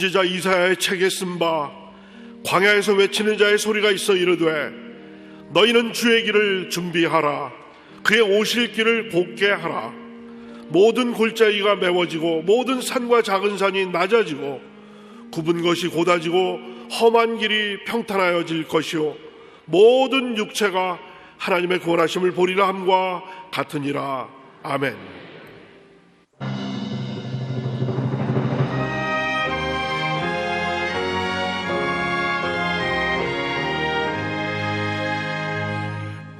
선지자 이사야의 책에 쓴 바 광야에서 외치는 자의 소리가 있어 이르되 너희는 주의 길을 준비하라. 그의 오실 길을 곧게 하라. 모든 골짜기가 메워지고 모든 산과 작은 산이 낮아지고 굽은 것이 곧아지고 험한 길이 평탄하여질 것이요 모든 육체가 하나님의 구원하심을 보리라 함과 같으니라. 아멘.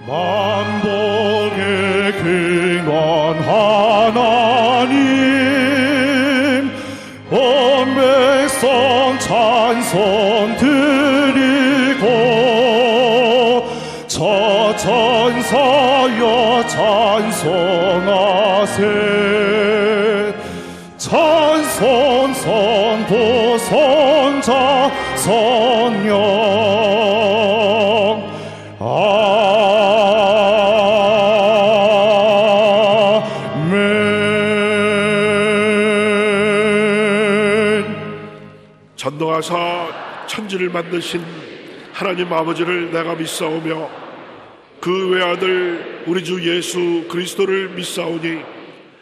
만복의 근원 하나님, 온 백성 찬송 드리고 저 천사여 찬송하세. 찬송 성도 성자 성령 전능하사 천지를 만드신 하나님 아버지를 내가 믿사오며 그 외아들 우리 주 예수 그리스도를 믿사오니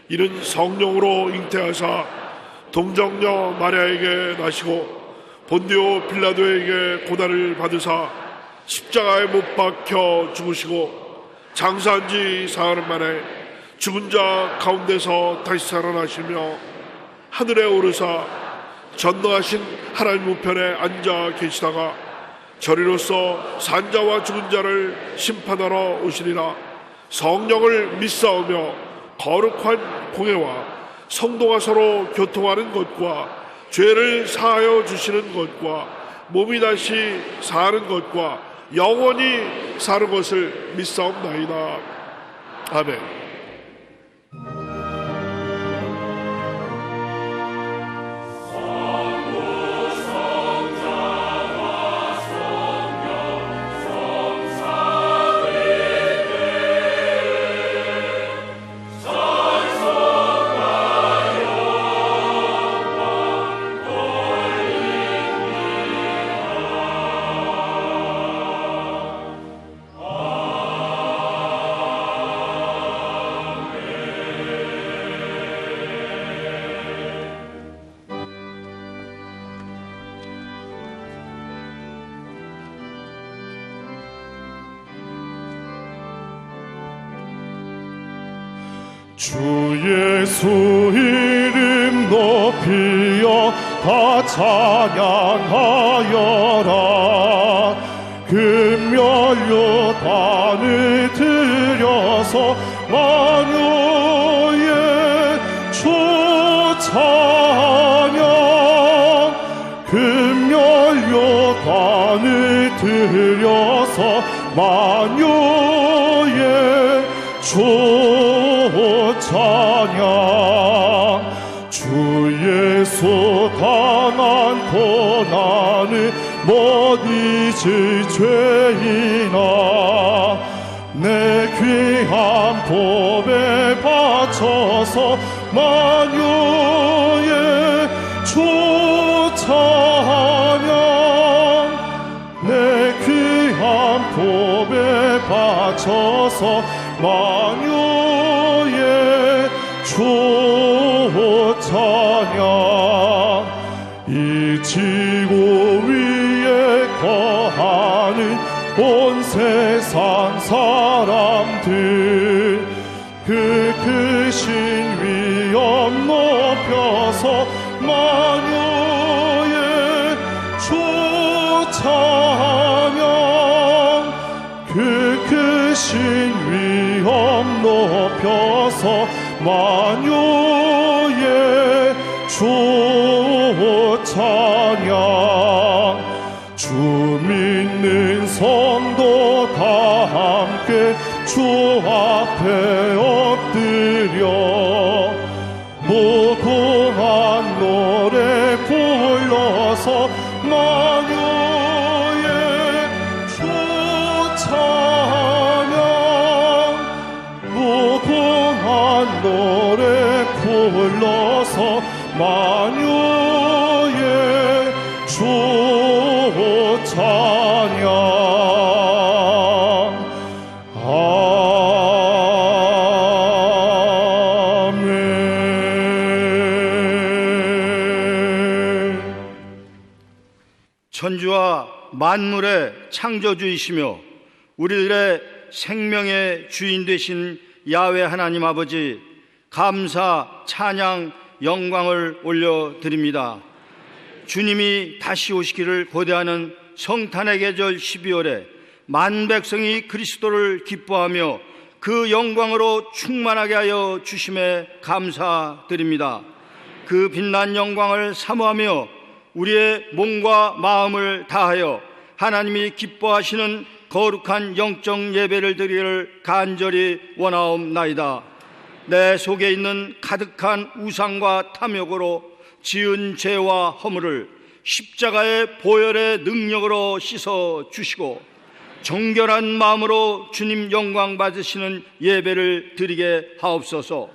이는 성령으로 잉태하사 동정녀 마리아에게 나시고 본디오 빌라도에게 고난을 받으사 십자가에 못 박혀 죽으시고 장사한 지 사흘 만에 죽은 자 가운데서 다시 살아나시며 하늘에 오르사 전능하신 하나님 우편에 앉아 계시다가 저리로서 산자와 죽은 자를 심판하러 오시리라. 성령을 믿사오며 거룩한 공회와 성도가 서로 교통하는 것과 죄를 사하여 주시는 것과 몸이 다시 사는 것과 영원히 사는 것을 믿사옵나이다. 아멘. 주 예수 이름 높이어 다 찬양하여라. 금연료 단을 들여서 만유의 주 찬양. 금연료 단을 들여서 만유의 주 찬양. 주 예수 당한 고난을 못 잊을 죄인아, 내 귀한 법에 바쳐서 만유의 주 찬양. 내 귀한 법에 바쳐서 만유의 주 찬양. 이 지구 위에 거하는 온 세상 사람들, 그 크신 위엄 높여서 만유의 주 찬양. 그 크신 위엄 높여서 만유의 주 찬양. 주 믿는 성도 다 함께 주 앞에 엎드려 무궁한 노래 불러서 만유의 주 찬양. 무궁한 노래 불러서 만유의 하늘과 만물의 창조주이시며 우리들의 생명의 주인 되신 야훼 하나님 아버지, 감사, 찬양, 영광을 올려드립니다. 주님이 다시 오시기를 고대하는 성탄의 계절 12월에 만 백성이 그리스도를 기뻐하며 그 영광으로 충만하게 하여 주심에 감사드립니다. 그 빛난 영광을 사모하며 우리의 몸과 마음을 다하여 하나님이 기뻐하시는 거룩한 영적 예배를 드리기를 간절히 원하옵나이다. 내 속에 있는 가득한 우상과 탐욕으로 지은 죄와 허물을 십자가의 보혈의 능력으로 씻어 주시고 정결한 마음으로 주님 영광 받으시는 예배를 드리게 하옵소서.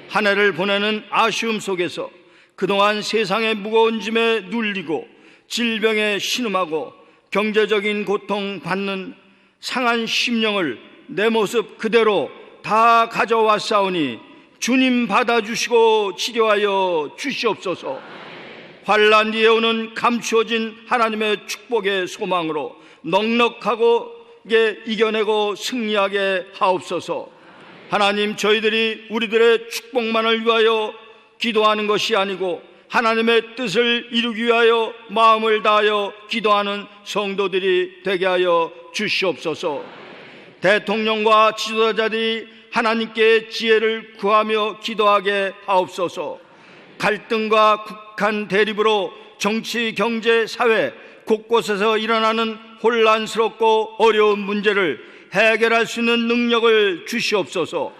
한 해를 보내는 아쉬움 속에서 그동안 세상의 무거운 짐에 눌리고 질병에 신음하고 경제적인 고통 받는 상한 심령을 내 모습 그대로 다 가져왔사오니 주님 받아주시고 치료하여 주시옵소서. 환난 뒤에 오는 감추어진 하나님의 축복의 소망으로 넉넉하게 이겨내고 승리하게 하옵소서. 하나님, 저희들이 우리들의 축복만을 위하여 기도하는 것이 아니고 하나님의 뜻을 이루기 위하여 마음을 다하여 기도하는 성도들이 되게 하여 주시옵소서. 대통령과 지도자들이 하나님께 지혜를 구하며 기도하게 하옵소서. 갈등과 국한 대립으로 정치, 경제, 사회 곳곳에서 일어나는 혼란스럽고 어려운 문제를 해결할 수 있는 능력을 주시옵소서.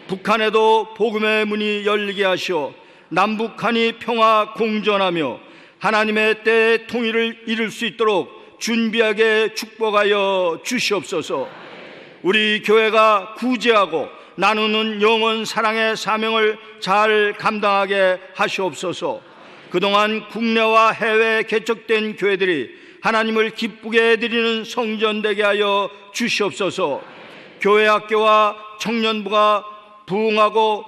북한에도 복음의 문이 열리게 하시어 남북한이 평화 공존하며 하나님의 때의 통일을 이룰 수 있도록 준비하게 축복하여 주시옵소서. 우리 교회가 구제하고 나누는 영원 사랑의 사명을 잘 감당하게 하시옵소서. 그동안 국내와 해외에 개척된 교회들이 하나님을 기쁘게 해드리는 성전 되게 하여 주시옵소서. 교회 학교와 청년부가 부흥하고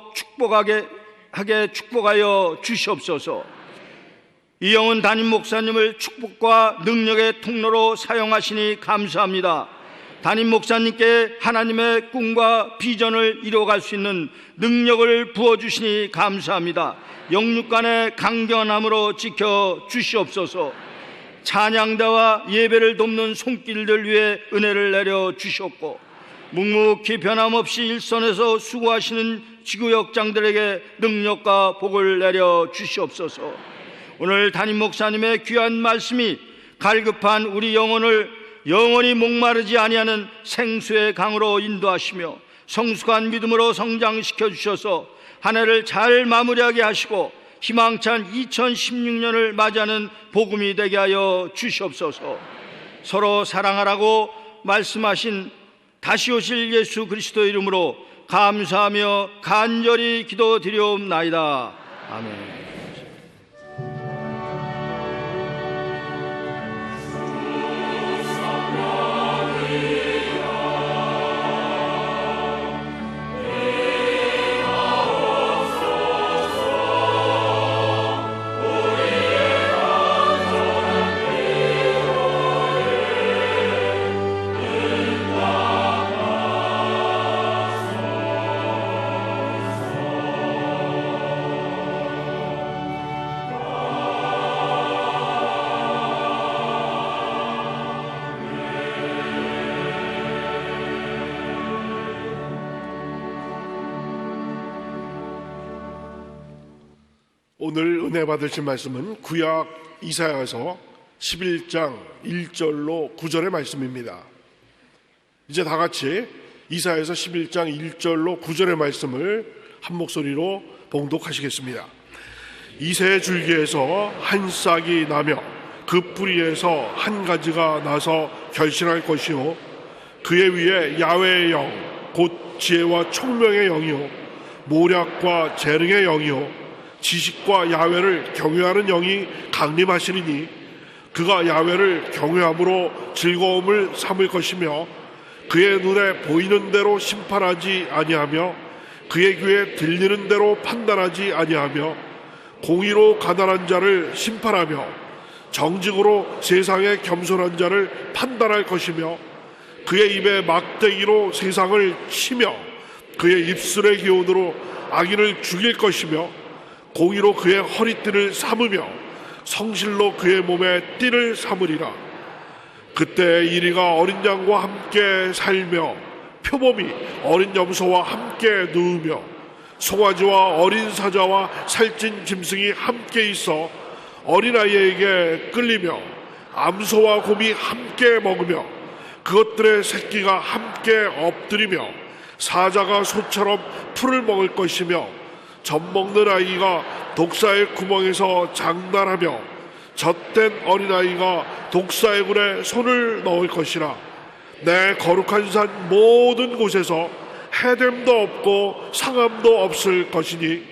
축복하여 주시옵소서. 이영훈 담임 목사님을 축복과 능력의 통로로 사용하시니 감사합니다. 담임 목사님께 하나님의 꿈과 비전을 이뤄갈 수 있는 능력을 부어주시니 감사합니다. 영육간의 강건함으로 지켜 주시옵소서. 찬양대와 예배를 돕는 손길들 위해 은혜를 내려 주셨고 묵묵히 변함없이 일선에서 수고하시는 지구역장들에게 능력과 복을 내려 주시옵소서. 오늘 담임 목사님의 귀한 말씀이 갈급한 우리 영혼을 영원히 목마르지 아니하는 생수의 강으로 인도하시며 성숙한 믿음으로 성장시켜 주셔서 한 해를 잘 마무리하게 하시고 희망찬 2016년을 맞이하는 복음이 되게 하여 주시옵소서. 서로 사랑하라고 말씀하신 다시 오실 예수 그리스도 이름으로 감사하며 간절히 기도드리옵나이다. 아멘. 오늘 은혜 받으실 말씀은 구약 이사야서 11장 1절로 9절의 말씀입니다. 이제 다 같이 이사야서 11장 1절로 9절의 말씀을 한 목소리로 봉독하시겠습니다. 이새 줄기에서 한 싹이 나며 그 뿌리에서 한 가지가 나서 결실할 것이요 그의 위에 야훼의 영 곧 지혜와 총명의 영이요 모략과 재능의 영이요 지식과 야훼를 경외하는 영이 강림하시리니 그가 야훼를 경외함으로 즐거움을 삼을 것이며 그의 눈에 보이는 대로 심판하지 아니하며 그의 귀에 들리는 대로 판단하지 아니하며 공의로 가난한 자를 심판하며 정직으로 세상의 겸손한 자를 판단할 것이며 그의 입에 막대기로 세상을 치며 그의 입술의 기운으로 악인을 죽일 것이며 공의로 그의 허리띠를 삼으며 성실로 그의 몸에 띠를 삼으리라. 그때 이리가 어린 양과 함께 살며 표범이 어린 염소와 함께 누우며 송아지와 어린 사자와 살찐 짐승이 함께 있어 어린아이에게 끌리며 암소와 곰이 함께 먹으며 그것들의 새끼가 함께 엎드리며 사자가 소처럼 풀을 먹을 것이며 젖먹는 아이가 독사의 구멍에서 장난하며 젖된 어린아이가 독사의 굴에 손을 넣을 것이라. 내 거룩한 산 모든 곳에서 해됨도 없고 상함도 없을 것이니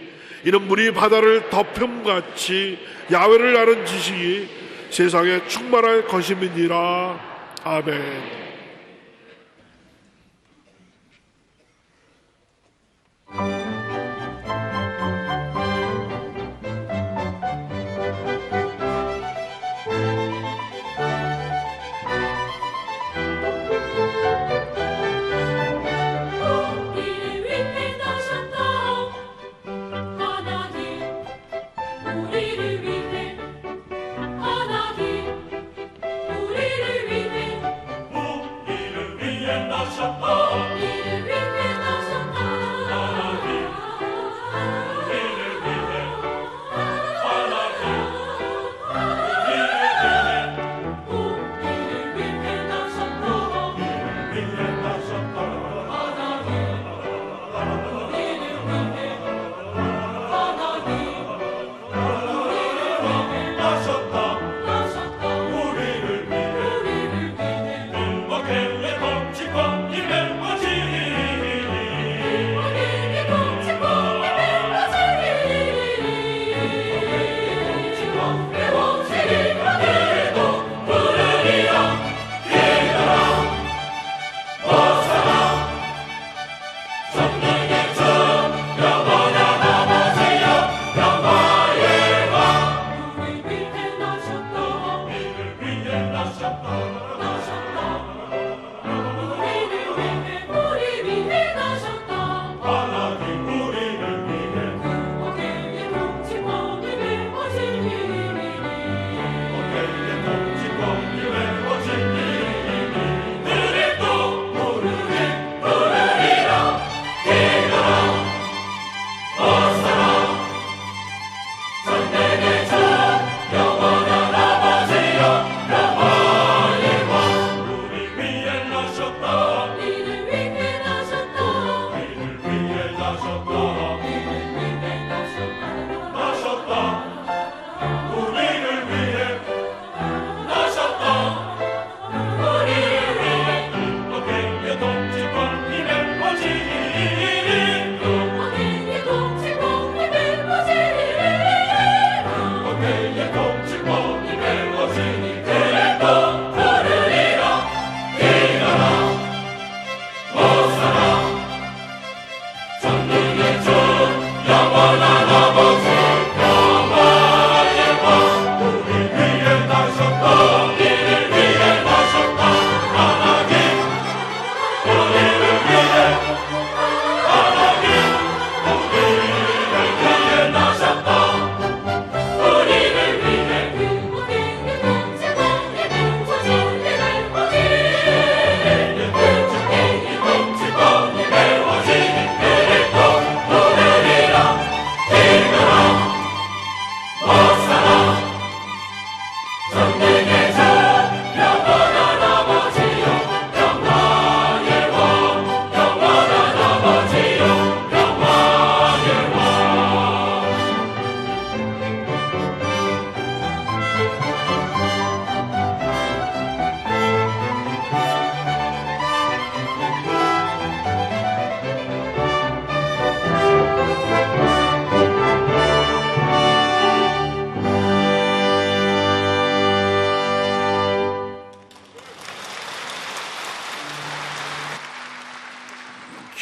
이는 물이 바다를 덮음같이 야훼를 아는 지식이 세상에 충만할 것임이니라. 아멘.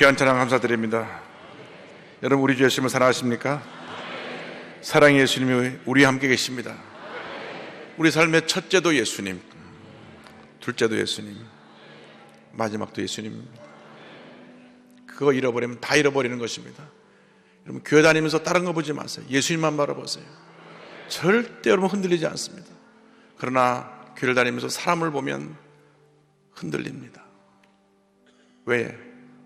귀한 찬양 감사드립니다. 여러분, 우리 주 예수님을 사랑하십니까? 사랑의 예수님이 우리와 함께 계십니다. 우리 삶의 첫째도 예수님, 둘째도 예수님, 마지막도 예수님. 그거 잃어버리면 다 잃어버리는 것입니다. 여러분, 교회 다니면서 다른 거 보지 마세요. 예수님만 바라보세요. 절대 여러분 흔들리지 않습니다. 그러나 교회를 다니면서 사람을 보면 흔들립니다. 왜?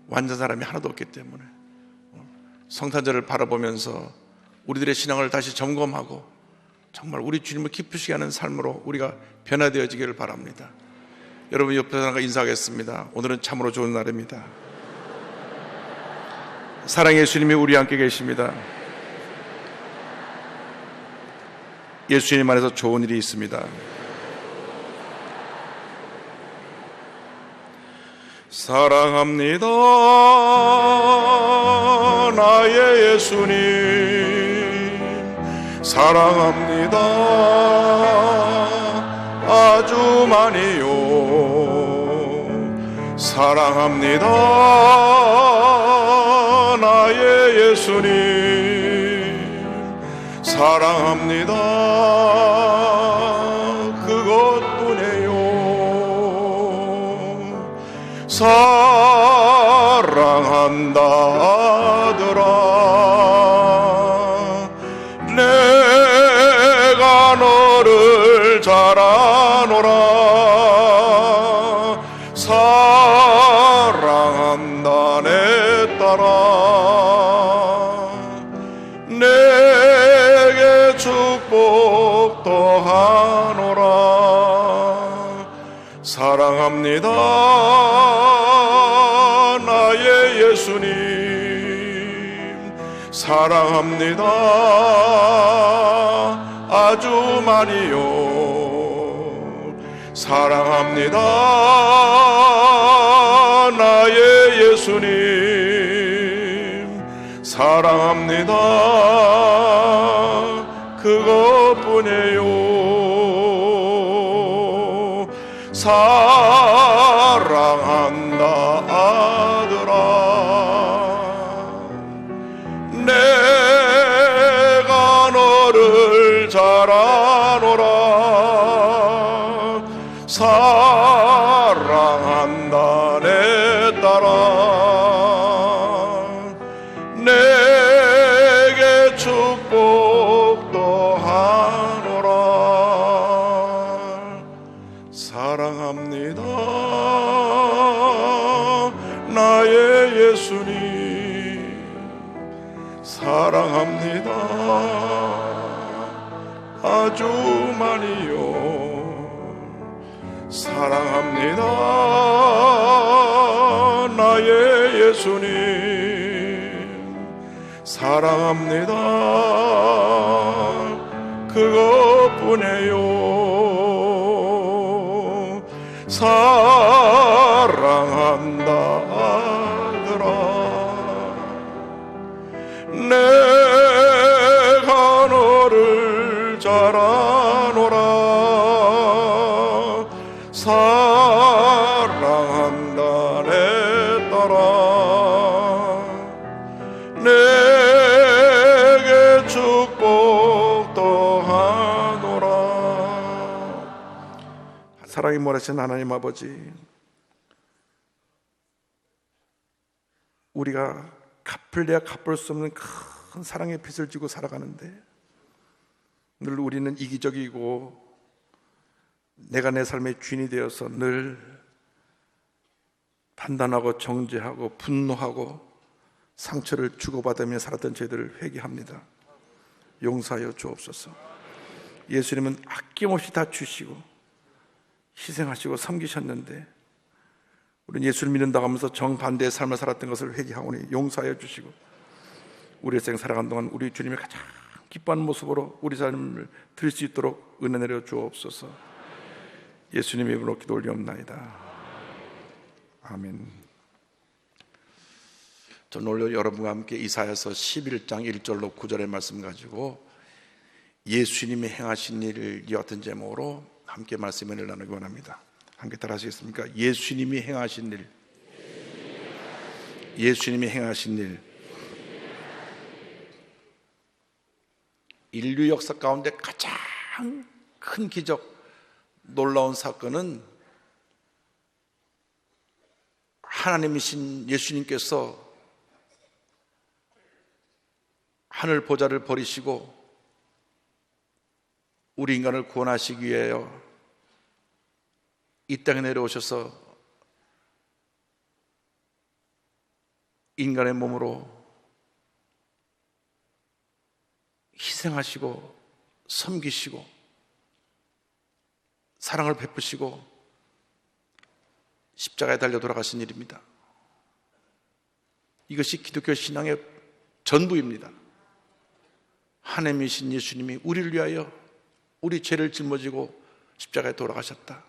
완전 사람이 하나도 없기 때문에. 성탄절을 바라보면서 우리들의 신앙을 다시 점검하고 정말 우리 주님을 기쁘시게 하는 삶으로 우리가 변화되어지기를 바랍니다. 여러분, 옆에 사람과 인사하겠습니다. 오늘은 참으로 좋은 날입니다. 사랑의 예수님이 우리 함께 계십니다. 예수님 안에서 좋은 일이 있습니다. 사랑합니다, 나의 예수님. 사랑합니다, 아주 많이요. 사랑합니다, 나의 예수님. 사랑합니다, 그것뿐이에요. 사랑한다 아들아, 내가 너를 잘 아노라. 사랑한다 내 딸아, 내게 축복 더하노라. 사랑합니다, 나의 예수님. 사랑합니다, 아주 많이요. 사랑합니다, 나의 예수님. 사랑합니다, 그것뿐이에요. 사랑한다 아들아, 내가 너를 잘 아노라. 사랑한다 내 딸아, 내게 축복 더하노라. 사랑합니다, 나의 예수님. 사랑합니다, 아주 많이요. 사랑합니다, 나의 예수님. 사랑합니다, 그것뿐이에요. 사랑한다 아들아, 내가 너를 잘 아노라. 사랑한다 내 딸아, 내게 축복 더하노라. 사랑이 몰아신 하나님 아버지, 우리가 갚을래야 갚을 수 없는 큰 사랑의 빚을 지고 살아가는데 늘 우리는 이기적이고 내가 내 삶의 주인이 되어서 늘 판단하고 정죄하고 분노하고 상처를 주고받으며 살았던 저희들을 회개합니다. 용서하여 주옵소서. 예수님은 아낌없이 다 주시고 희생하시고 섬기셨는데 우리는 예수를 믿는다고 하면서 정반대의 삶을 살았던 것을 회개하오니 용서하여 주시고 우리의 생 살아간 동안 우리 주님의 가장 기뻐하는 모습으로 우리 삶을 드릴 수 있도록 은혜 내려 주옵소서. 예수님의 이름으로 기도 올리옵나이다. 아멘. 저는 오늘 여러분과 함께 이사야서 11장 1절로 9절의 말씀 가지고 예수님이 행하신 일을 이와 같은 제목으로 함께 말씀을 나누기 원합니다. 함께 따라 하시겠습니까? 예수님이 행하신 일, 예수님이 행하신 일. 인류 역사 가운데 가장 큰 기적, 놀라운 사건은 하나님이신 예수님께서 하늘 보좌를 버리시고 우리 인간을 구원하시기 위하여 이 땅에 내려오셔서 인간의 몸으로 희생하시고 섬기시고 사랑을 베푸시고 십자가에 달려 돌아가신 일입니다. 이것이 기독교 신앙의 전부입니다. 하나님이신 예수님이 우리를 위하여 우리 죄를 짊어지고 십자가에 돌아가셨다.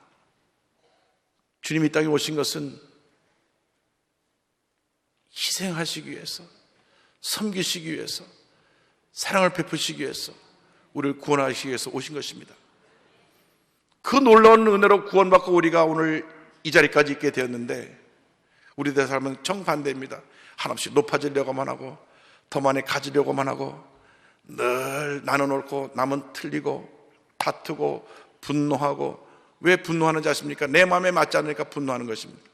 주님이 이 땅에 오신 것은 희생하시기 위해서, 섬기시기 위해서, 사랑을 베푸시기 위해서, 우리를 구원하시기 위해서 오신 것입니다. 그 놀라운 은혜로 구원받고 우리가 오늘 이 자리까지 있게 되었는데, 우리들의 삶은 정반대입니다. 한없이 높아지려고만 하고 더 많이 가지려고만 하고 늘 나는 옳고 남은 틀리고 다투고 분노하고, 왜 분노하는지 아십니까? 내 마음에 맞지 않으니까 분노하는 것입니다.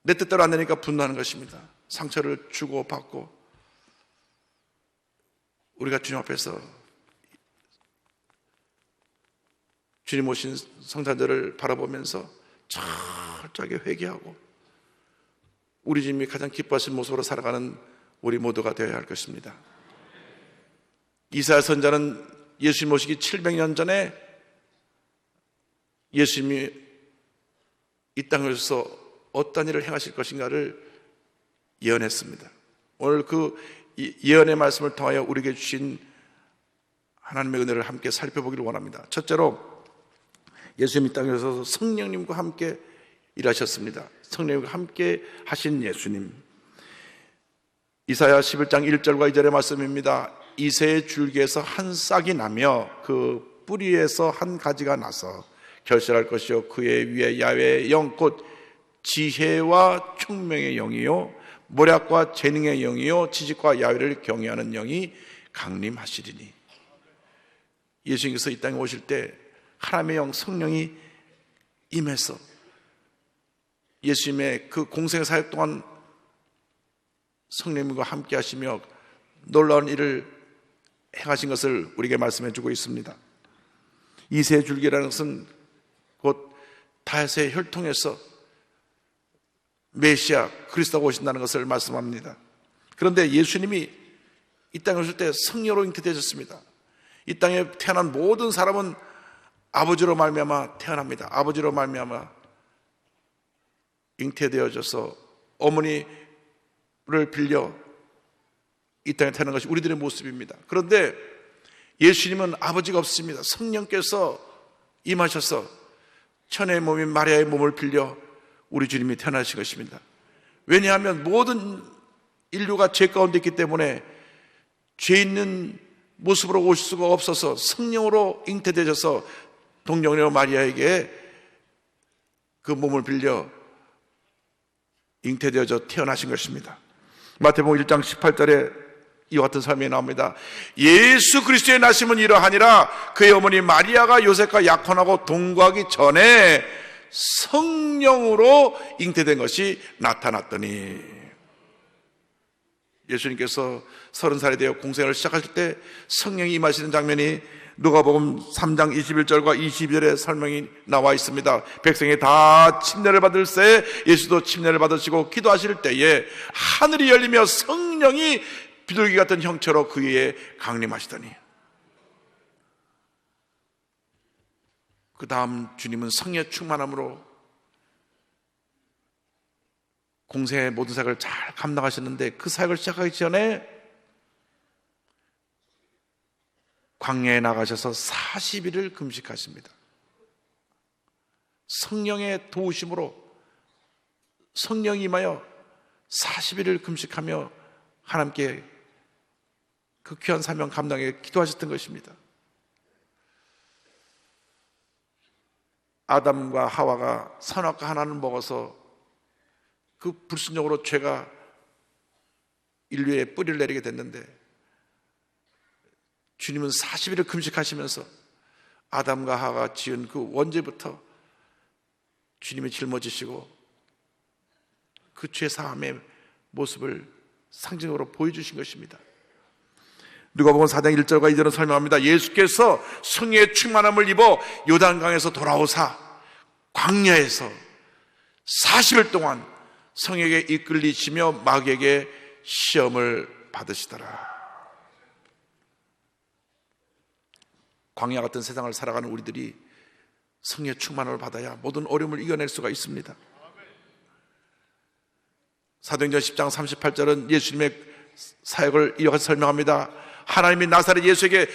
내 뜻대로 안 되니까 분노하는 것입니다. 상처를 주고 받고. 우리가 주님 앞에서 주님 오신 성탄절을 바라보면서 철저하게 회개하고 우리 주님이 가장 기뻐하신 모습으로 살아가는 우리 모두가 되어야 할 것입니다. 이사야 선지자는 예수님 오시기 700년 전에 예수님이 이 땅에서 어떤 일을 행하실 것인가를 예언했습니다. 오늘 그 예언의 말씀을 통하여 우리에게 주신 하나님의 은혜를 함께 살펴보기를 원합니다. 첫째로 예수님이 이 땅에서 성령님과 함께 일하셨습니다. 성령님과 함께 하신 예수님. 이사야 11장 1절과 2절의 말씀입니다. 이새의 줄기에서 한 싹이 나며 그 뿌리에서 한 가지가 나서 결실할 것이요 그의 위에 야훼의 영 곧 지혜와 총명의 영이요 모략과 재능의 영이요 지식과 야훼를 경외하는 영이 강림하시리니. 예수님께서 이 땅에 오실 때 하나님의 영 성령이 임해서 예수님의 그 공생 사역 동안 성령님과 함께 하시며 놀라운 일을 행하신 것을 우리에게 말씀해 주고 있습니다. 이새 줄기라는 것은 곧 다윗의 혈통에서 메시아 그리스도가 오신다는 것을 말씀합니다. 그런데 예수님이 이 땅에 오실 때 성령으로 잉태되셨습니다. 이 땅에 태어난 모든 사람은 아버지로 말미암아 태어납니다. 아버지로 말미암아 잉태되어져서 어머니를 빌려 이 땅에 태어난 것이 우리들의 모습입니다. 그런데 예수님은 아버지가 없으십니다. 성령께서 임하셔서 천의 몸인 마리아의 몸을 빌려 우리 주님이 태어나신 것입니다. 왜냐하면 모든 인류가 죄 가운데 있기 때문에 죄 있는 모습으로 오실 수가 없어서 성령으로 잉태되셔서 동정녀 마리아에게 그 몸을 빌려 잉태되어져 태어나신 것입니다. 마태복음 1장 18절에 이와 같은 설명이 나옵니다. 예수 그리스도의 나심은 이러하니라 그의 어머니 마리아가 요셉과 약혼하고 동거하기 전에 성령으로 잉태된 것이 나타났더니. 예수님께서 30살이 되어 공생을 시작하실 때 성령이 임하시는 장면이 누가복음 3장 21절과 22절에 설명이 나와 있습니다. 백성이 다 침례를 받을 때 예수도 침례를 받으시고 기도하실 때에 하늘이 열리며 성령이 비둘기 같은 형체로 그 위에 강림하시더니. 그 다음 주님은 성령의 충만함으로 공생의 모든 사역을 잘 감당하셨는데 그 사역을 시작하기 전에 광야에 나가셔서 40일을 금식하십니다. 성령의 도우심으로 성령이 임하여 40일을 금식하며 하나님께 그 귀한 사명 감당에 기도하셨던 것입니다. 아담과 하와가 선악과 하나를 먹어서 그 불순종으로 죄가 인류에 뿌리를 내리게 됐는데 주님은 40일을 금식하시면서 아담과 하가 지은 그 원죄부터 주님이 짊어지시고 그 죄사함의 모습을 상징으로 보여주신 것입니다. 누가복음 4장 1절과 2절은 설명합니다. 예수께서 성령의 충만함을 입어 요단강에서 돌아오사 광야에서 40일 동안 성에게 이끌리시며 마귀에게 시험을 받으시더라. 광야 같은 세상을 살아가는 우리들이 성령의 충만함을 받아야 모든 어려움을 이겨낼 수가 있습니다. 사도행전 10장 38절은 예수님의 사역을 이렇게 설명합니다. 하나님이 나사렛 예수에게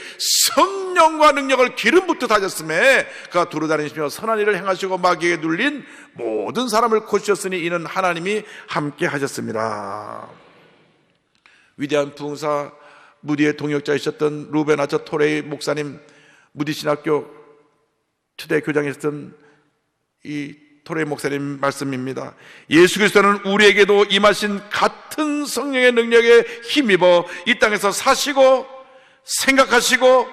성령과 능력을 기름 붓듯 하셨음에 그가 두루다니시며 선한 일을 행하시고 마귀에게 눌린 모든 사람을 고치셨으니 이는 하나님이 함께 하셨습니다. 위대한 부흥사 무디의 동역자이셨던 루벤 아처 토레이 목사님, 무디 신학교 초대 교장이었던 이 토레이 목사님 말씀입니다. 예수 그리스도는 우리에게도 임하신 같은 성령의 능력에 힘입어 이 땅에서 사시고 생각하시고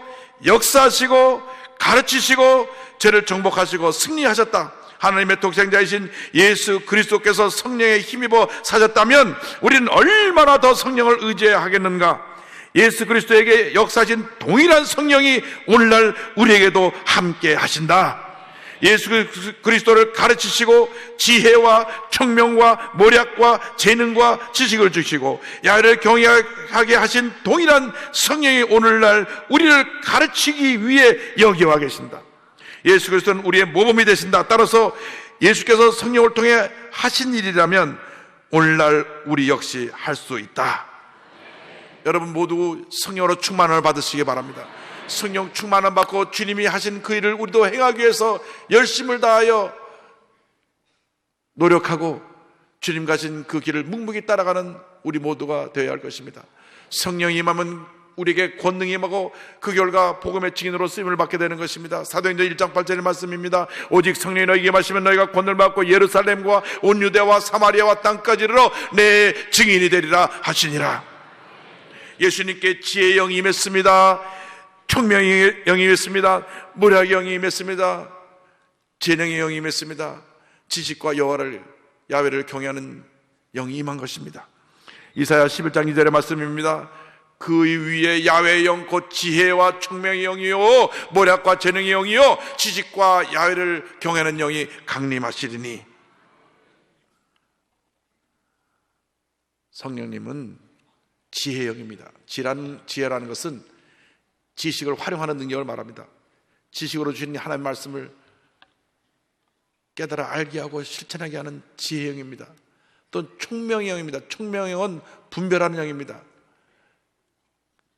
역사하시고 가르치시고 죄를 정복하시고 승리하셨다. 하나님의 독생자이신 예수 그리스도께서 성령에 힘입어 사셨다면 우리는 얼마나 더 성령을 의지해야 하겠는가. 예수 그리스도에게 역사하신 동일한 성령이 오늘날 우리에게도 함께 하신다. 예수 그리스도를 가르치시고 지혜와 청명과 모략과 재능과 지식을 주시고 야외를 경외하게 하신 동일한 성령이 오늘날 우리를 가르치기 위해 여기 와 계신다. 예수 그리스도는 우리의 모범이 되신다. 따라서 예수께서 성령을 통해 하신 일이라면 오늘날 우리 역시 할 수 있다. 여러분 모두 성령으로 충만을 받으시기 바랍니다. 성령 충만함 받고 주님이 하신 그 일을 우리도 행하기 위해서 열심을 다하여 노력하고 주님 가신 그 길을 묵묵히 따라가는 우리 모두가 되어야 할 것입니다. 성령이 임하면 우리에게 권능이 임하고 그 결과 복음의 증인으로 쓰임을 받게 되는 것입니다. 사도행전 1장 8절의 말씀입니다. 오직 성령이 너희에게 임하시면 너희가 권능을 받고 예루살렘과 온 유대와 사마리아와 땅까지 이르러 내 증인이 되리라 하시니라. 예수님께 지혜의 영이 임했습니다. 청명의 영이 임했습니다. 모략의 영이 임했습니다. 재능의 영이 임했습니다. 지식과 야훼를 경외하는 영이 임한 것입니다. 이사야 11장 2절의 말씀입니다. 그 위에 야훼의 영 곧 지혜와 청명의 영이요 모략과 재능의 영이요 지식과 야훼를 경외하는 영이 강림하시리니. 성령님은 지혜의 영입니다. 지혜라는 것은 지식을 활용하는 능력을 말합니다. 지식으로 주신 하나님의 말씀을 깨달아 알게 하고 실천하게 하는 지혜의 영입니다. 또 총명의 영입니다. 총명의 영은 분별하는 영입니다.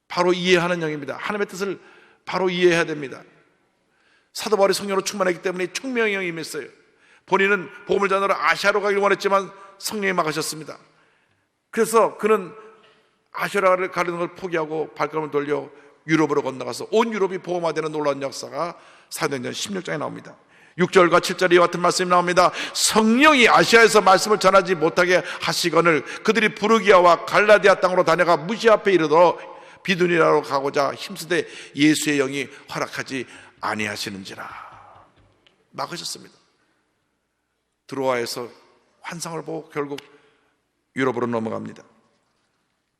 바로 이해하는 영입니다. 하나님의 뜻을 바로 이해해야 됩니다. 사도 바울이 성령으로 충만했기 때문에 총명의 영이 임했어요. 본인은 복음을 전하러 아시아로 가길 원했지만 성령이 막으셨습니다. 그래서 그는 아시아를 가는 걸 포기하고 발걸음을 돌려 유럽으로 건너가서 온 유럽이 복음화되는 놀라운 역사가 사도행전 16장에 나옵니다. 6절과 7절에 이와 같은 말씀이 나옵니다. 성령이 아시아에서 말씀을 전하지 못하게 하시거늘 그들이 부르기아와 갈라디아 땅으로 다녀가 무시 앞에 이르러 비두니라로 가고자 힘쓰되 예수의 영이 허락하지 아니하시는지라. 막으셨습니다. 드로아에서 환상을 보고 결국 유럽으로 넘어갑니다.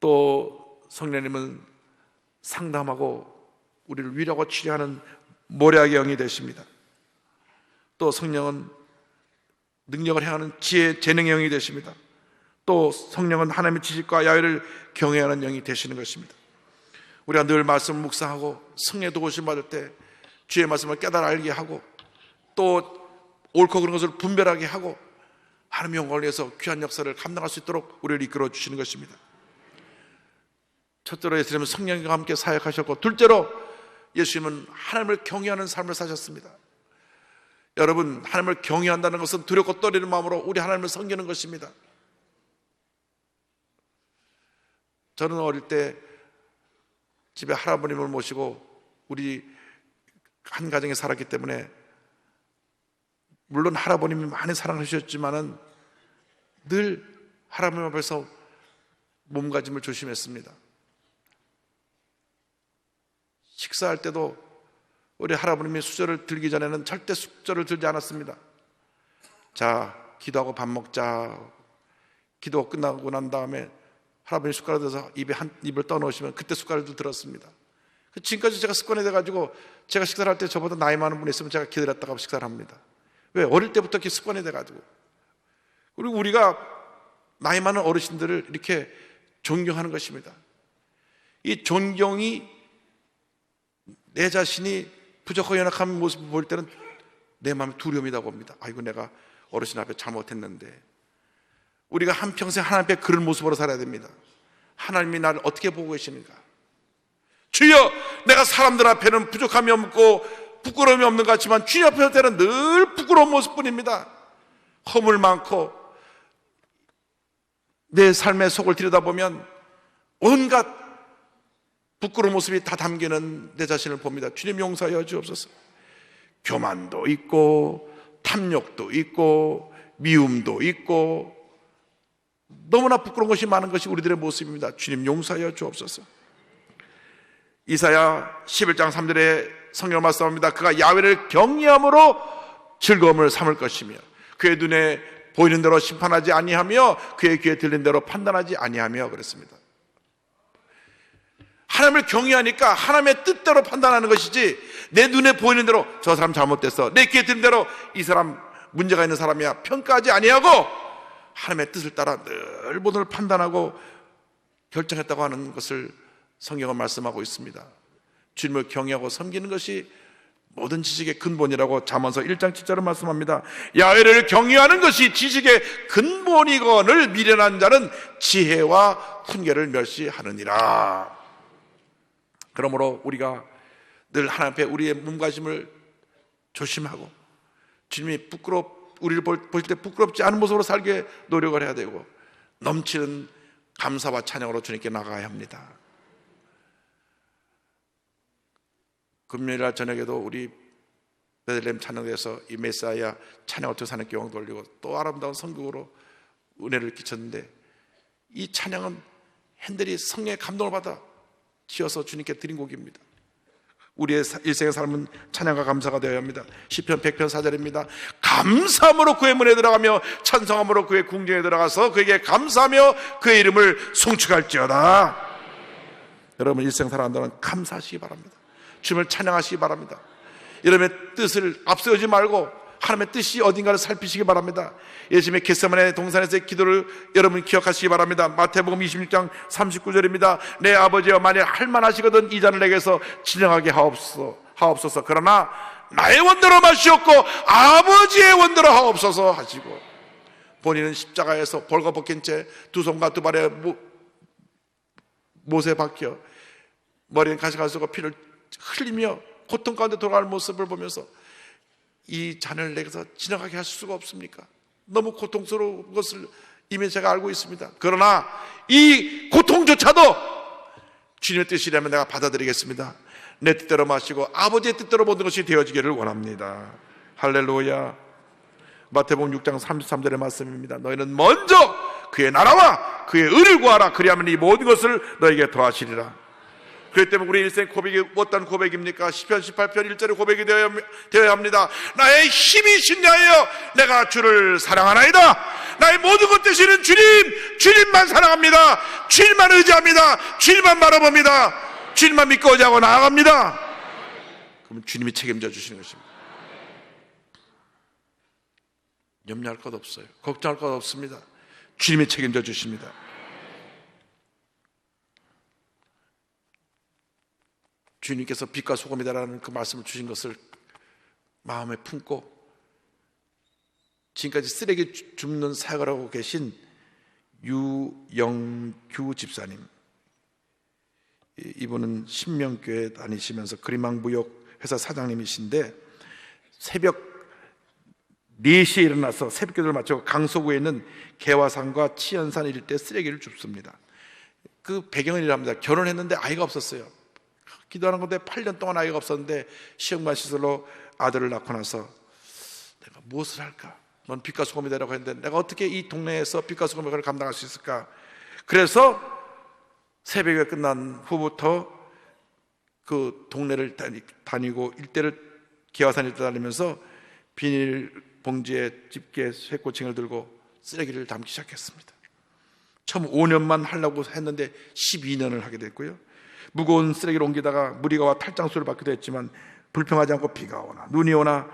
또 성령님은 상담하고 우리를 위로하고 치료하는 모략의 영이 되십니다. 또 성령은 능력을 행하는 재능의 영이 되십니다. 또 성령은 하나님의 지식과 야훼를 경외하는 영이 되시는 것입니다. 우리가 늘 말씀을 묵상하고 성령의 도우심 받을 때 주의 말씀을 깨달아 알게 하고 또 옳고 그른 것을 분별하게 하고 하나님의 영광을 위해서 귀한 역사를 감당할 수 있도록 우리를 이끌어 주시는 것입니다. 첫째로 예수님은 성령과 함께 사역하셨고, 둘째로 예수님은 하나님을 경외하는 삶을 사셨습니다. 여러분, 하나님을 경외한다는 것은 두렵고 떨리는 마음으로 우리 하나님을 섬기는 것입니다. 저는 어릴 때 집에 할아버님을 모시고 우리 한 가정에 살았기 때문에 물론 할아버님이 많이 사랑을 주셨지만은 늘 할아버님 앞에서 몸가짐을 조심했습니다. 식사할 때도 우리 할아버님이 수저를 들기 전에는 절대 수저를 들지 않았습니다. 자, 기도하고 밥 먹자. 기도 끝나고 난 다음에 할아버님 숟가락을 들어서 입에 한 입을 떠넣으시면 그때 숟가락을 들었습니다. 지금까지 제가 습관이 돼가지고 제가 식사를 할 때 저보다 나이 많은 분이 있으면 제가 기다렸다가 식사를 합니다. 왜? 어릴 때부터 이렇게 습관이 돼가지고. 그리고 우리가 나이 많은 어르신들을 이렇게 존경하는 것입니다. 이 존경이 내 자신이 부족하고 연약한 모습을 볼 때는 내 마음에 두려움이라고 봅니다. 아이고, 내가 어르신 앞에 잘못했는데. 우리가 한평생 하나님 앞에 그런 모습으로 살아야 됩니다. 하나님이 나를 어떻게 보고 계시는가? 주여, 내가 사람들 앞에는 부족함이 없고 부끄러움이 없는 것 같지만 주님 앞에 설 때는 늘 부끄러운 모습뿐입니다. 허물 많고 내 삶의 속을 들여다보면 온갖 부끄러운 모습이 다 담기는 내 자신을 봅니다. 주님 용서하여 주옵소서. 교만도 있고 탐욕도 있고 미움도 있고 너무나 부끄러운 것이 많은 것이 우리들의 모습입니다. 주님 용서하여 주옵소서. 이사야 11장 3절에 성경 말씀합니다. 그가 야훼를 경외함으로 즐거움을 삼을 것이며 그의 눈에 보이는 대로 심판하지 아니하며 그의 귀에 들린 대로 판단하지 아니하며 그랬습니다. 하나님을 경외하니까 하나님의 뜻대로 판단하는 것이지 내 눈에 보이는 대로 저 사람 잘못됐어, 내 귀에 들린 대로 이 사람 문제가 있는 사람이야 평가하지 아니하고 하나님의 뜻을 따라 늘 모든 걸 판단하고 결정했다고 하는 것을 성경은 말씀하고 있습니다. 주님을 경외하고 섬기는 것이 모든 지식의 근본이라고 잠언서 1장 7절을 말씀합니다. 야훼를 경외하는 것이 지식의 근본이거늘 미련한 자는 지혜와 훈계를 멸시하느니라. 그러므로 우리가 늘 하나님 앞에 우리의 몸가짐을 조심하고 주님이 우리를 볼 때 부끄럽지 않은 모습으로 살게 노력을 해야 되고 넘치는 감사와 찬양으로 주님께 나가야 합니다. 금요일날 저녁에도 우리 베들레헴 찬양대에서 이 메사야 찬양을 통해 하나님께 영광 돌리고 또 아름다운 선곡으로 은혜를 끼쳤는데 이 찬양은 핸들이 성령의 감동을 받아 지어서 주님께 드린 곡입니다. 우리의 일생의 삶은 찬양과 감사가 되어야 합니다. 시편 100편 4절입니다. 감사함으로 그의 문에 들어가며 찬송함으로 그의 궁정에 들어가서 그에게 감사하며 그의 이름을 송축할지어다. 여러분 일생 살아간다는 감사하시기 바랍니다. 주님을 찬양하시기 바랍니다. 여러분의 뜻을 앞세우지 말고 하나님의 뜻이 어딘가를 살피시기 바랍니다. 예수님의 겟세마네 동산에서의 기도를 여러분 기억하시기 바랍니다. 마태복음 26장 39절입니다. 내 아버지여 만일 할만하시거든 이 잔을 내게서 진정하게 하옵소서. 그러나 나의 원대로 마시옵고 아버지의 원대로 하옵소서 하시고 본인은 십자가에서 벌거벗긴 채 두 손과 두 발에 못에 박혀 머리는 가시가 쓰고 피를 흘리며 고통 가운데 돌아갈 모습을 보면서 이 잔을 내게서 지나가게 할 수가 없습니까? 너무 고통스러운 것을 이미 제가 알고 있습니다. 그러나 이 고통조차도 주님의 뜻이라면 내가 받아들이겠습니다. 내 뜻대로 마시고 아버지의 뜻대로 모든 것이 되어지기를 원합니다. 할렐루야. 마태복음 6장 33절의 말씀입니다. 너희는 먼저 그의 나라와 그의 의를 구하라. 그리하면 이 모든 것을 너에게 더하시리라. 그렇기 때문에 우리 일생 고백이 어떤 고백입니까? 시편 18편 1절의 고백이 되어야 합니다. 나의 힘이 신냐하여 내가 주를 사랑하나이다. 나의 모든 것 되시는 주님만 사랑합니다. 주님만 의지합니다. 주님만 바라봅니다. 주님만 믿고 의지하고 나아갑니다. 그럼 주님이 책임져 주시는 것입니다. 염려할 것 없어요. 걱정할 것 없습니다. 주님이 책임져 주십니다. 주님께서 빛과 소금이다라는 그 말씀을 주신 것을 마음에 품고 지금까지 쓰레기 줍는 사역을 하고 계신 유영규 집사님, 이분은 신명교회 다니시면서 그리망무역 회사 사장님이신데 새벽 4시에 일어나서 새벽기도를 마치고 강서구에 있는 개화산과 치연산 일대 쓰레기를 줍습니다. 그 배경은 이랍니다. 결혼했는데 아이가 없었어요. 기도하는 건데 8년 동안 아이가 없었는데 시험관 시설로 아들을 낳고 나서 내가 무엇을 할까? 넌 빛과 소금이 되라고 했는데 내가 어떻게 이 동네에서 빛과 소금의 역할을 감당할 수 있을까? 그래서 새벽에 끝난 후부터 그 동네를 다니고 일대를 기와산 일대 다니면서 비닐봉지에 집게 쇠꼬챙이를 들고 쓰레기를 담기 시작했습니다. 처음 5년만 하려고 했는데 12년을 하게 됐고요. 무거운 쓰레기를 옮기다가 무리가 와 탈장소를 받기도 했지만 불평하지 않고 비가 오나 눈이 오나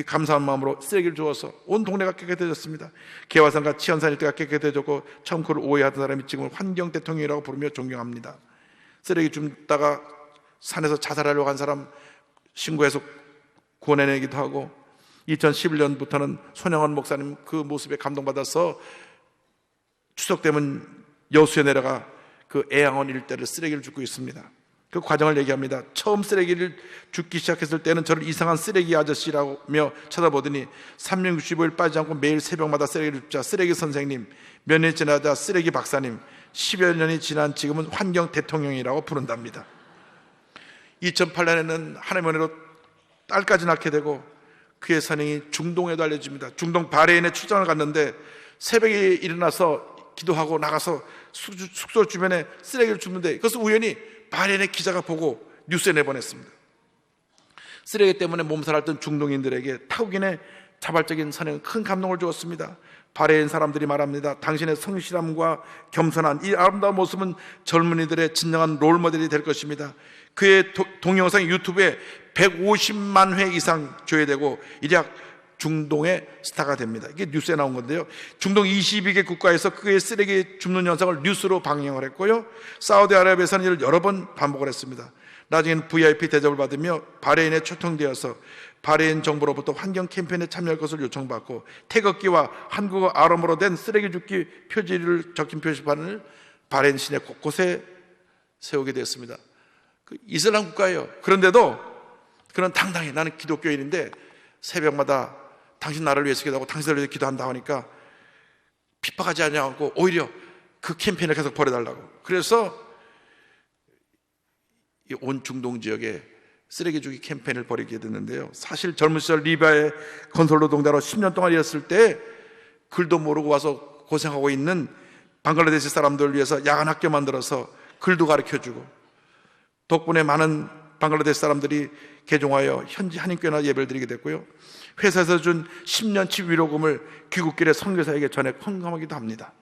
감사한 마음으로 쓰레기를 주어서 온 동네가 깨끗해졌습니다. 개화산과 치현산 일대가 깨끗해졌고 처음 그를 오해하던 사람이 지금은 환경 대통령이라고 부르며 존경합니다. 쓰레기 줍다가 산에서 자살하려고 한 사람 신고해서 구원해내기도 하고 2011년부터는 손영원 목사님 그 모습에 감동받아서 추석 되면 여수에 내려가 그 애양원 일대를 쓰레기를 줍고 있습니다. 그 과정을 얘기합니다. 처음 쓰레기를 줍기 시작했을 때는 저를 이상한 쓰레기 아저씨라며 쳐다보더니 365일 빠지지 않고 매일 새벽마다 쓰레기를 줍자 쓰레기 선생님, 몇 년이 지나자 쓰레기 박사님, 10여 년이 지난 지금은 환경 대통령이라고 부른답니다. 2008년에는 하나님의 은혜로 딸까지 낳게 되고 그의 선행이 중동에도 알려집니다. 중동 바레인에 출장을 갔는데 새벽에 일어나서 기도하고 나가서 숙소 주변에 쓰레기를 줍는데 그것을 우연히 바레인의 기자가 보고 뉴스에 내보냈습니다. 쓰레기 때문에 몸살았던 중동인들에게 타국인의 자발적인 선행은 큰 감동을 주었습니다. 바레인 사람들이 말합니다. 당신의 성실함과 겸손한 이 아름다운 모습은 젊은이들의 진정한 롤모델이 될 것입니다. 그의 동영상이 유튜브에 150만 회 이상 조회되고 이약 중동의 스타가 됩니다. 이게 뉴스에 나온 건데요. 중동 22개 국가에서 그의 쓰레기 줍는 영상을 뉴스로 방영을 했고요. 사우디아라비아에서는 이를 여러 번 반복을 했습니다. 나중에는 VIP 대접을 받으며 바레인에 초청되어서 바레인 정부로부터 환경 캠페인에 참여할 것을 요청받고 태극기와 한국어 아람어로 된 쓰레기 줍기 표지를 적힌 표지판을 바레인 시내 곳곳에 세우게 되었습니다. 그 이슬람 국가예요. 그런데도 그런 당당히 나는 기독교인인데 새벽마다 당신 나라를 위해서 기도하고 당신을 위해서 기도한다 하니까 핍박하지 않냐고 오히려 그 캠페인을 계속 벌여달라고. 그래서 온 중동 지역에 쓰레기 주기 캠페인을 벌이게 됐는데요. 사실 젊은 시절 리비아의 건설 노동자로 10년 동안 일했을 때 글도 모르고 와서 고생하고 있는 방글라데시 사람들을 위해서 야간 학교 만들어서 글도 가르쳐주고 덕분에 많은 방글라데시 사람들이 개종하여 현지 한인교회나 예배를 드리게 됐고요. 회사에서 준 10년치 위로금을 귀국길에 선교사에게 전해 헌금하기도 합니다.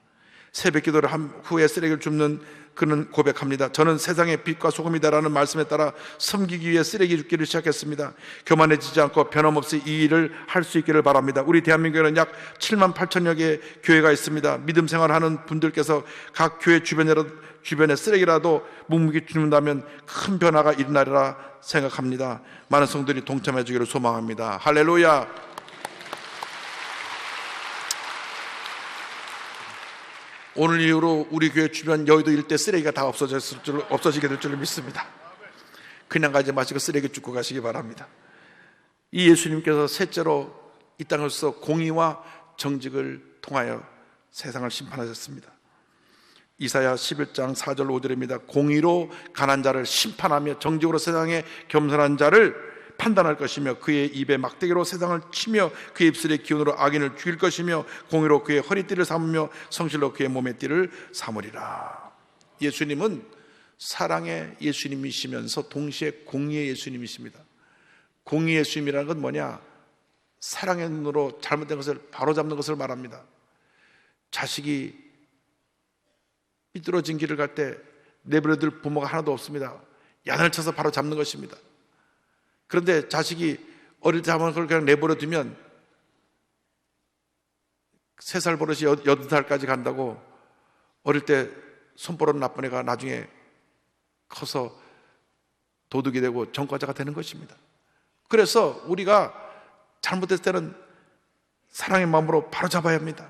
새벽 기도를 한 후에 쓰레기를 줍는 그는 고백합니다. 저는 세상의 빛과 소금이다라는 말씀에 따라 섬기기 위해 쓰레기 줍기를 시작했습니다. 교만해지지 않고 변함없이 이 일을 할 수 있기를 바랍니다. 우리 대한민국에는 약 7만 8천여 개의 교회가 있습니다. 믿음 생활하는 분들께서 각 교회 주변에 쓰레기라도 묵묵히 줍는다면 큰 변화가 일어나리라 생각합니다. 많은 성도들이 동참해 주기를 소망합니다. 할렐루야. 오늘 이후로 우리 교회 주변 여의도 일대 쓰레기가 다 없어지게 될 줄로 믿습니다. 그냥 가지 마시고 쓰레기 줍고 가시기 바랍니다. 이 예수님께서 셋째로 이 땅에서 공의와 정직을 통하여 세상을 심판하셨습니다. 이사야 11장 4절 5절입니다. 공의로 가난한 자를 심판하며 정직으로 세상에 겸손한 자를 판단할 것이며 그의 입에 막대기로 세상을 치며 그의 입술의 기운으로 악인을 죽일 것이며 공의로 그의 허리띠를 삼으며 성실로 그의 몸의 띠를 삼으리라. 예수님은 사랑의 예수님이시면서 동시에 공의의 예수님이십니다. 공의의 예수님이라는 건 뭐냐? 사랑의 눈으로 잘못된 것을 바로잡는 것을 말합니다. 자식이 삐뚤어진 길을 갈 때 내버려둘 부모가 하나도 없습니다. 야단을 쳐서 바로 잡는 것입니다. 그런데 자식이 어릴 때 한번 그걸 그냥 내버려두면 3살 버릇이 8살까지 간다고 어릴 때 손버릇 나쁜 애가 나중에 커서 도둑이 되고 전과자가 되는 것입니다. 그래서 우리가 잘못했을 때는 사랑의 마음으로 바로 잡아야 합니다.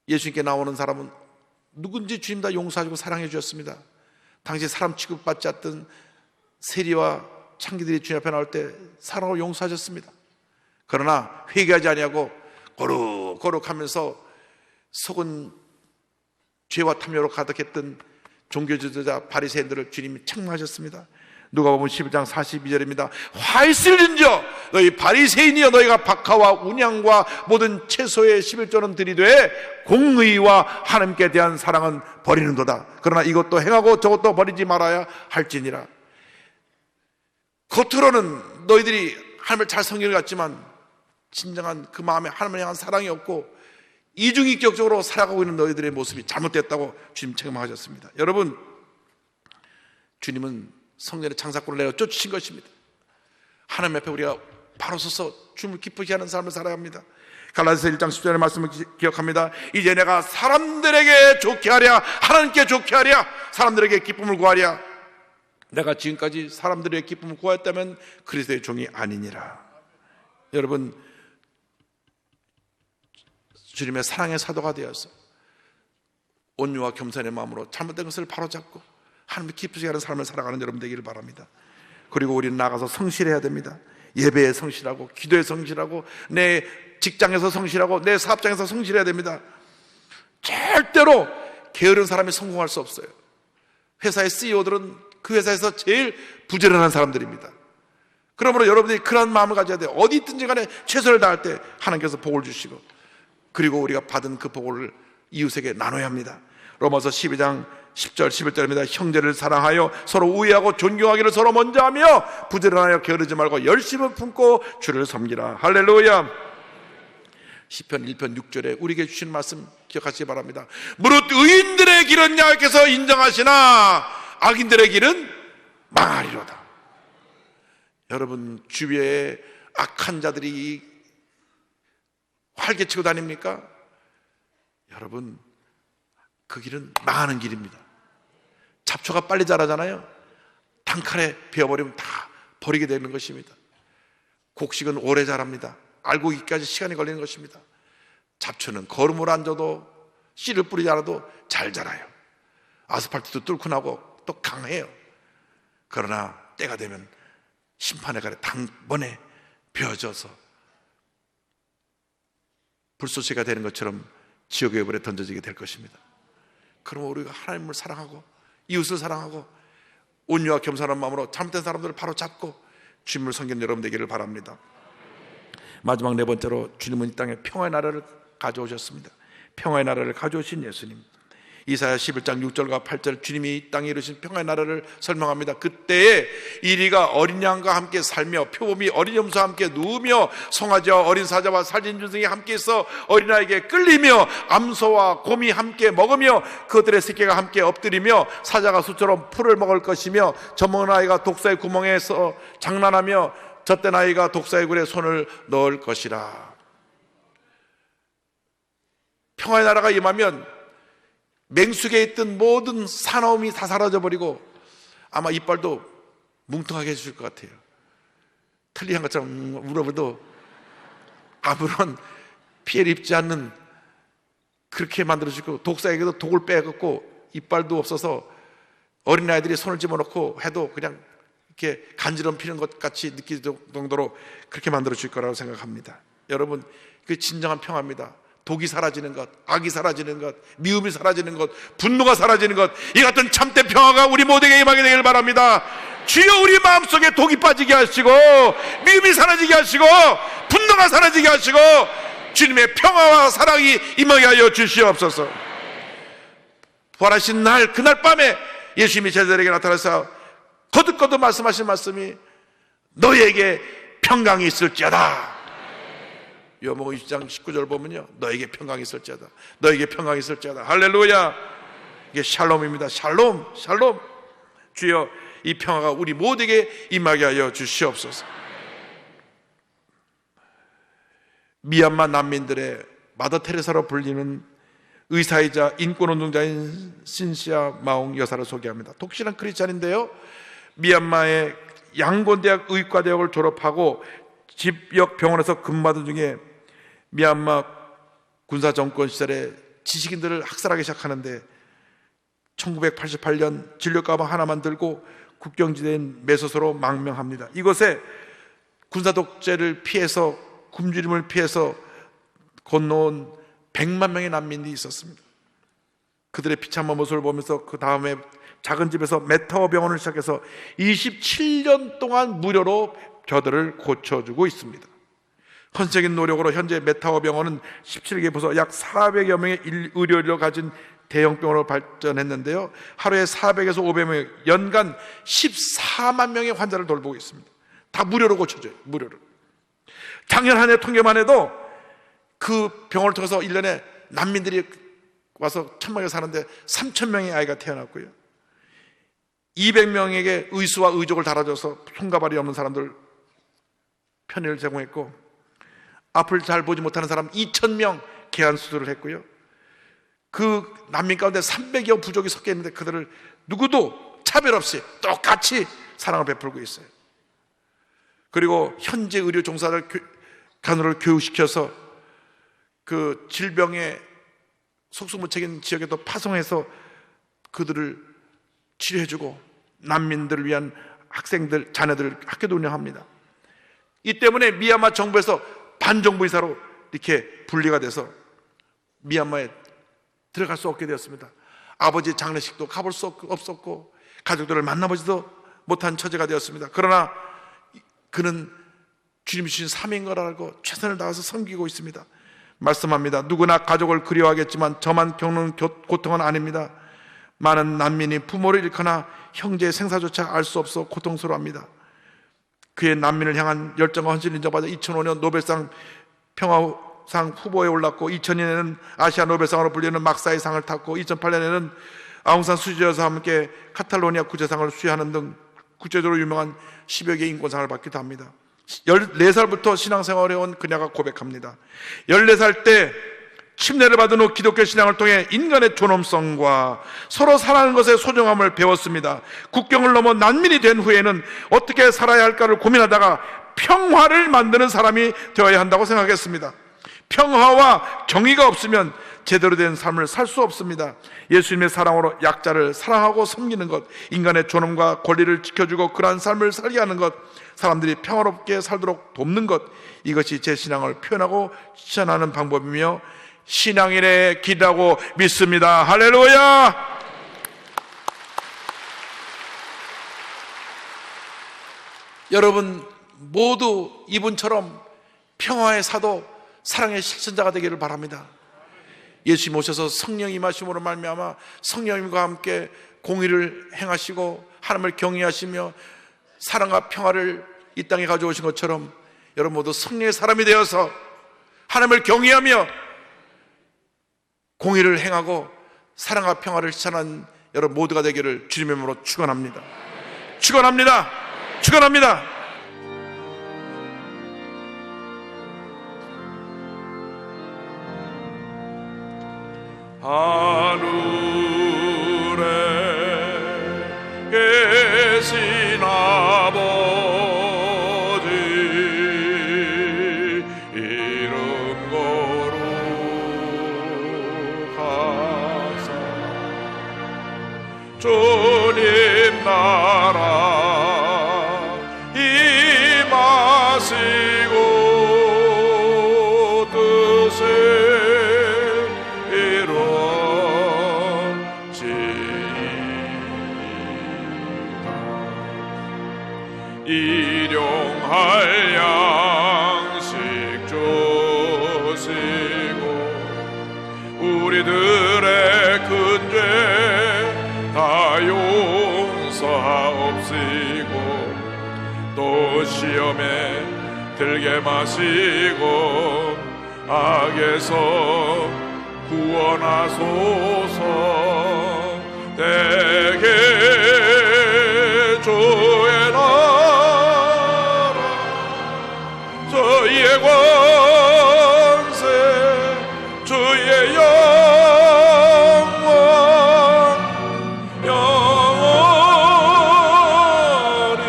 예수님께 나오는 사람은 누군지 주님 다 용서하시고 사랑해 주셨습니다. 당시 사람 취급받지 않던 세리와 창기들이 주님 앞에 나올 때 사랑으로 용서하셨습니다. 그러나 회개하지 아니하고 거룩하면서 속은 죄와 탐욕으로 가득했던 종교 지도자 바리새인들을 주님이 책망하셨습니다. 누가복음 11장 42절입니다. 화 있을진저 너희 바리새인이여 너희가 박하와 운양과 모든 채소의 11조는 들이되 공의와 하나님께 대한 사랑은 버리는도다. 그러나 이것도 행하고 저것도 버리지 말아야 할지니라. 겉으로는 너희들이 하나님을 잘 섬기는 것 같지만 진정한 그 마음에 하나님을 향한 사랑이 없고 이중인격적으로 살아가고 있는 너희들의 모습이 잘못됐다고 주님 책망하셨습니다. 여러분, 주님은 성전의 창사꾼을 내어 쫓으신 것입니다. 하나님 앞에 우리가 바로 서서 주님을 기쁘게 하는 삶을 살아야 합니다. 갈라디아서 1장 10절의 말씀을 기억합니다. 이제 내가 사람들에게 좋게 하랴, 하나님께 좋게 하랴, 사람들에게 기쁨을 구하랴. 내가 지금까지 사람들의 기쁨을 구하였다면 그리스도의 종이 아니니라. 여러분, 주님의 사랑의 사도가 되어서 온유와 겸손의 마음으로 잘못된 것을 바로잡고 하나님을 기쁘게 하는 삶을 살아가는 여러분 되기를 바랍니다. 그리고 우리는 나가서 성실해야 됩니다. 예배에 성실하고, 기도에 성실하고, 내 직장에서 성실하고, 내 사업장에서 성실해야 됩니다. 절대로 게으른 사람이 성공할 수 없어요. 회사의 CEO들은 그 회사에서 제일 부지런한 사람들입니다. 그러므로 여러분들이 그런 마음을 가져야 돼요. 어디 있든지 간에 최선을 다할 때 하나님께서 복을 주시고, 그리고 우리가 받은 그 복을 이웃에게 나눠야 합니다. 로마서 12장 10절 11절입니다. 형제를 사랑하여 서로 우애하고 존경하기를 서로 먼저 하며 부지런하여 게으르지 말고 열심을 품고 주를 섬기라. 할렐루야. 시편 1편 6절에 우리에게 주신 말씀 기억하시기 바랍니다. 무릇 의인들의 길은 여호와께서 인정하시나 악인들의 길은 망하리로다. 여러분, 주위에 악한 자들이 활개치고 다닙니까? 여러분, 그 길은 망하는 길입니다. 잡초가 빨리 자라잖아요. 단칼에 베어버리면 다 버리게 되는 것입니다. 곡식은 오래 자랍니다. 알고 있기까지 시간이 걸리는 것입니다. 잡초는 거름을 안 줘도, 씨를 뿌리지 않아도 잘 자라요. 아스팔트도 뚫고 나고 또 강해요. 그러나 때가 되면 심판의 가래 단번에 베어져서 불쏘시가 되는 것처럼 지옥의 불에 던져지게 될 것입니다. 그러면 우리가 하나님을 사랑하고 이웃을 사랑하고 온유와 겸손한 마음으로 잘못된 사람들을 바로 잡고 주님을 섬기는 여러분 되기를 바랍니다. 마지막 네 번째로, 주님은 이 땅에 평화의 나라를 가져오셨습니다. 평화의 나라를 가져오신 예수님. 이사야 11장 6절과 8절, 주님이 이 땅에 이루신 평화의 나라를 설명합니다. 그때에 이리가 어린 양과 함께 살며 표범이 어린 염소와 함께 누우며 송아지와 어린 사자와 살진 준승이 함께 있어 어린아이에게 끌리며 암소와 곰이 함께 먹으며 그들의 새끼가 함께 엎드리며 사자가 수처럼 풀을 먹을 것이며 젖먹은 아이가 독사의 구멍에서 장난하며 젖된 아이가 독사의 굴에 손을 넣을 것이라. 평화의 나라가 임하면 맹수에 있던 모든 사나움이 다 사라져버리고 아마 이빨도 뭉퉁하게 해주실 것 같아요. 틀리한 것처럼 울어봐도 아무런 피해를 입지 않는, 그렇게 만들어주고, 독사에게도 독을 빼갖고 이빨도 없어서 어린아이들이 손을 집어넣고 해도 그냥 이렇게 간지럼 피는 것 같이 느낄 정도로 그렇게 만들어줄 거라고 생각합니다. 여러분, 그 진정한 평화입니다. 독이 사라지는 것, 악이 사라지는 것, 미움이 사라지는 것, 분노가 사라지는 것, 이 같은 참된 평화가 우리 모두에게 임하게 되길 바랍니다. 주여, 우리 마음속에 독이 빠지게 하시고 미움이 사라지게 하시고 분노가 사라지게 하시고 주님의 평화와 사랑이 임하게 하여 주시옵소서. 부활하신 날, 그날 밤에 예수님이 제자들에게 나타나서 거듭거듭 말씀하신 말씀이 너희에게 평강이 있을지어다. 요한복음 20장 19절 보면요, 너에게 평강이 있을지어다, 너에게 평강이 있을지어다. 할렐루야. 이게 샬롬입니다. 샬롬, 샬롬. 주여, 이 평화가 우리 모두에게 임하게 하여 주시옵소서. 미얀마 난민들의 마더 테레사로 불리는 의사이자 인권운동자인 신시아 마옹 여사를 소개합니다. 독실한 크리스찬인데요, 미얀마의 양곤대학 의과대학을 졸업하고 집역 병원에서 근무하던 중에 미얀마 군사정권 시절에 지식인들을 학살하기 시작하는데 1988년 진료 가방 하나만 들고 국경지대인 메소소로 망명합니다. 이곳에 군사독재를 피해서, 굶주림을 피해서 건너온 100만 명의 난민이 있었습니다. 그들의 비참한 모습을 보면서 그 다음에 작은 집에서 메타워 병원을 시작해서 27년 동안 무료로 저들을 고쳐주고 있습니다. 헌신적인 노력으로 현재 메타워 병원은 17개 부서 약 400여 명의 의료인을 가진 대형 병원으로 발전했는데요, 하루에 400에서 500명, 연간 14만 명의 환자를 돌보고 있습니다. 다 무료로 고쳐줘요. 무료로. 작년 한 해 통계만 해도 그 병원을 통해서 1년에 난민들이 와서 천막에 사는데 3,000명의 아이가 태어났고요. 200명에게 의수와 의족을 달아줘서 손과 발이 없는 사람들 편의를 제공했고, 앞을 잘 보지 못하는 사람 2,000명 개안 수술을 했고요. 그 난민 가운데 300여 부족이 섞여 있는데 그들을 누구도 차별 없이 똑같이 사랑을 베풀고 있어요. 그리고 현재 의료 종사자를 간호를 교육시켜서 그 질병의 속수무책인 지역에 또 파송해서 그들을 치료해주고, 난민들을 위한 학생들, 자녀들 학교도 운영합니다. 이 때문에 미얀마 정부에서 반정부 이사로 이렇게 분리가 돼서 미얀마에 들어갈 수 없게 되었습니다. 아버지 장례식도 가볼 수 없었고 가족들을 만나보지도 못한 처지가 되었습니다. 그러나 그는 주님 주신 사명인 걸 알고 최선을 다해서 섬기고 있습니다. 말씀합니다. 누구나 가족을 그리워하겠지만 저만 겪는 고통은 아닙니다. 많은 난민이 부모를 잃거나 형제의 생사조차 알 수 없어 고통스러워합니다. 그의 난민을 향한 열정과 헌신을 인정받아 2005년 노벨상 평화상 후보에 올랐고, 2002년에는 아시아 노벨상으로 불리는 막사의 상을 탔고, 2008년에는 아웅산 수지 여사와 함께 카탈로니아 구제상을 수여하는 등 국제적으로 유명한 10여 개의 인권상을 받기도 합니다. 14살부터 신앙생활을 해온 그녀가 고백합니다. 14살 때 침례를 받은 후 기독교 신앙을 통해 인간의 존엄성과 서로 사랑하는 것의 소중함을 배웠습니다. 국경을 넘어 난민이 된 후에는 어떻게 살아야 할까를 고민하다가 평화를 만드는 사람이 되어야 한다고 생각했습니다. 평화와 정의가 없으면 제대로 된 삶을 살 수 없습니다. 예수님의 사랑으로 약자를 사랑하고 섬기는 것, 인간의 존엄과 권리를 지켜주고 그러한 삶을 살게 하는 것, 사람들이 평화롭게 살도록 돕는 것, 이것이 제 신앙을 표현하고 실천하는 방법이며 신앙인의 길이라고 믿습니다. 할렐루야! 여러분 모두 이분처럼 평화의 사도, 사랑의 실천자가 되기를 바랍니다. 예수님 오셔서 성령 임하심으로 말미암아 성령님과 함께 공의를 행하시고 하나님을 경외하시며 사랑과 평화를 이 땅에 가져오신 것처럼 여러분 모두 성령의 사람이 되어서 하나님을 경외하며 공의를 행하고 사랑과 평화를 실천한 여러분 모두가 되기를 주님의 이름으로 축원합니다. 축원합니다. 축원합니다. 하늘에 계신 아버지 이름 거룩하사 주님 나라 임하시고 뜻을 일용할 양식 주시고 우리들의 큰 죄 다 용서하옵시고 또 시험에 들게 마시고 악에서 구원하소서. 대개 주의 나라 주의 권세 주의 영원 영원히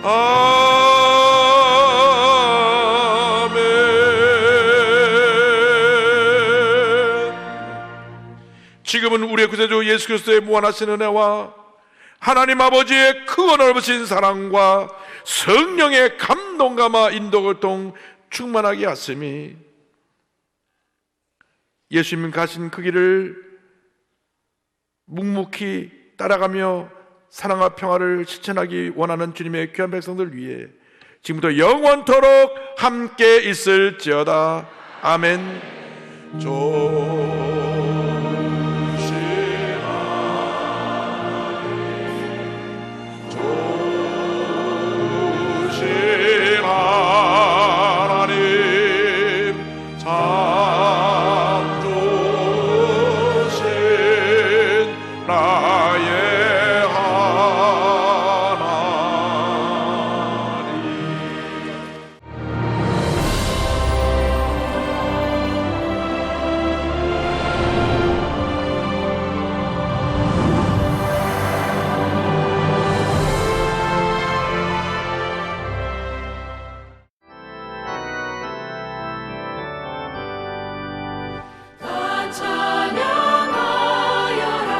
아멘. 지금은 우리의 구세주 예수 그리스도의 무한하신 은혜와 하나님 아버지의 크고 넓으신 사랑과 성령의 감동감화 인도교통 충만하게 하심이 예수님 가신 그 길을 묵묵히 따라가며 사랑과 평화를 실천하기 원하는 주님의 귀한 백성들 위해 지금부터 영원토록 함께 있을지어다. 아멘.